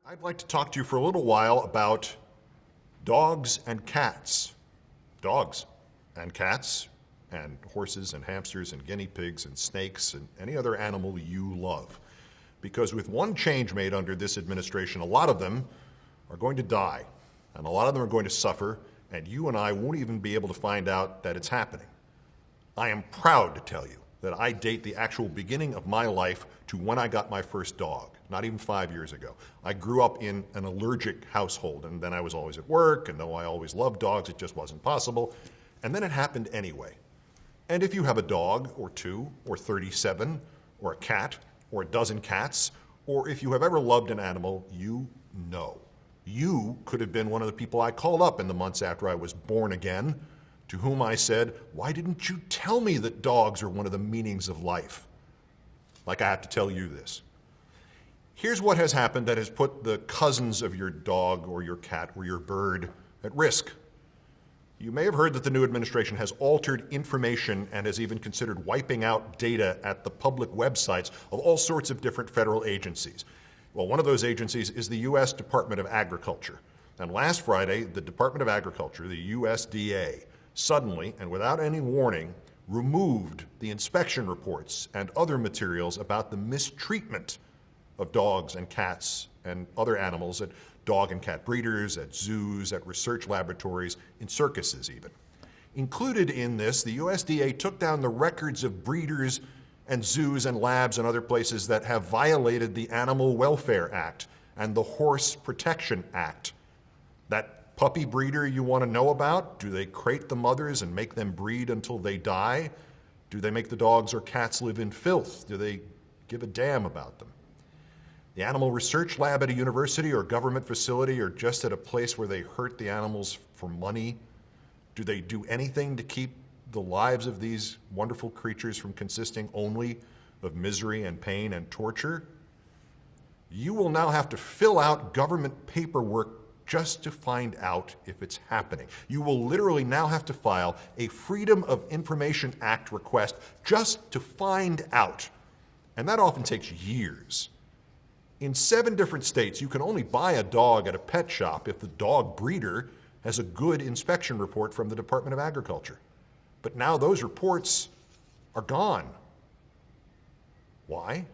I'd like to talk to you for a little while about dogs and cats. Dogs and cats and horses and hamsters and guinea pigs and snakes and any other animal you love. Because with one change made under this administration, a lot of them are going to die, and a lot of them are going to suffer, and you and I won't even be able to find out that it's happening. I am proud to tell you that I date the actual beginning of my life to when I got my first dog, not even 5 years ago. I grew up in an allergic household, and then I was always at work, and though I always loved dogs, it just wasn't possible. And then it happened anyway. And if you have a dog, or two, or 37, or a cat, or a dozen cats, or if you have ever loved an animal, you know. You could have been one of the people I called up in the months after I was born again, to whom I said, "Why didn't you tell me that dogs are one of the meanings of life?" Like I have to tell you this. Here's what has happened that has put the cousins of your dog or your cat or your bird at risk. You may have heard that the new administration has altered information and has even considered wiping out data at the public websites of all sorts of different federal agencies. Well, one of those agencies is the U.S. Department of Agriculture. And last Friday, the Department of Agriculture, the USDA, suddenly and without any warning, removed the inspection reports and other materials about the mistreatment of dogs and cats and other animals at dog and cat breeders, at zoos, at research laboratories, in circuses even. Included in this, the USDA took down the records of breeders and zoos and labs and other places that have violated the Animal Welfare Act and the Horse Protection Act. That puppy breeder you want to know about, do they crate the mothers and make them breed until they die? Do they make the dogs or cats live in filth? Do they give a damn about them? The animal research lab at a university or government facility, or just at a place where they hurt the animals for money? Do they do anything to keep the lives of these wonderful creatures from consisting only of misery and pain and torture? You will now have to fill out government paperwork just to find out if it's happening. You will literally now have to file a Freedom of Information Act request just to find out. And that often takes years. In 7 different states, you can only buy a dog at a pet shop if the dog breeder has a good inspection report from the Department of Agriculture. But now those reports are gone. Why?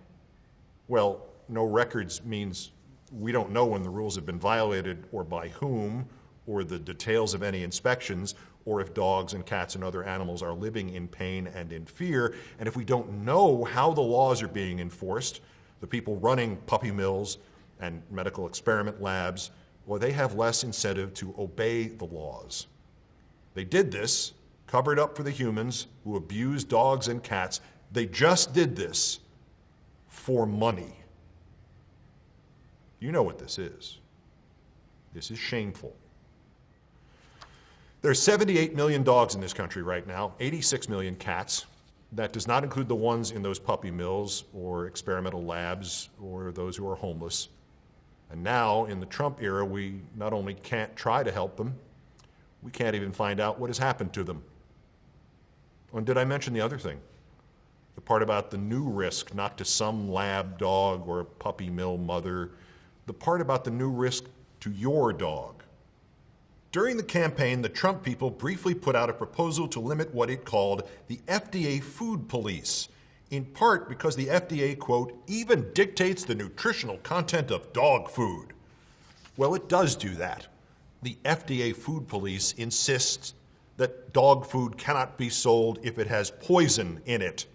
Well, no records means we don't know when the rules have been violated or by whom, or the details of any inspections, or if dogs and cats and other animals are living in pain and in fear. And if we don't know how the laws are being enforced, the people running puppy mills and medical experiment labs, well, they have less incentive to obey the laws. They did this, covered up for the humans who abuse dogs and cats. They just did this for money. You know what this is. This is shameful. There are 78 million dogs in this country right now, 86 million cats. That does not include the ones in those puppy mills or experimental labs or those who are homeless. And now, in the Trump era, we not only can't try to help them, we can't even find out what has happened to them. And did I mention the other thing? The part about the new risk, not to some lab dog or puppy mill mother, the part about the new risk to your dog. During the campaign, the Trump people briefly put out a proposal to limit what it called the FDA food police, in part because the FDA, quote, even dictates the nutritional content of dog food. Well, it does do that. The FDA food police insists that dog food cannot be sold if it has poison in it.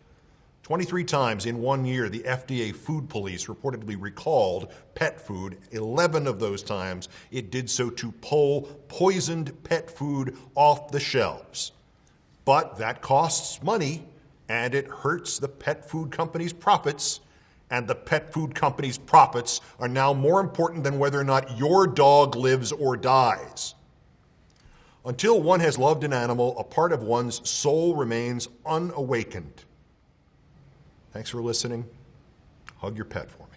23 times in 1 year, the FDA food police reportedly recalled pet food. 11 of those times, it did so to pull poisoned pet food off the shelves. But that costs money, and it hurts the pet food companies' profits. And the pet food companies' profits are now more important than whether or not your dog lives or dies. Until one has loved an animal, a part of one's soul remains unawakened. Thanks for listening. Hug your pet for me.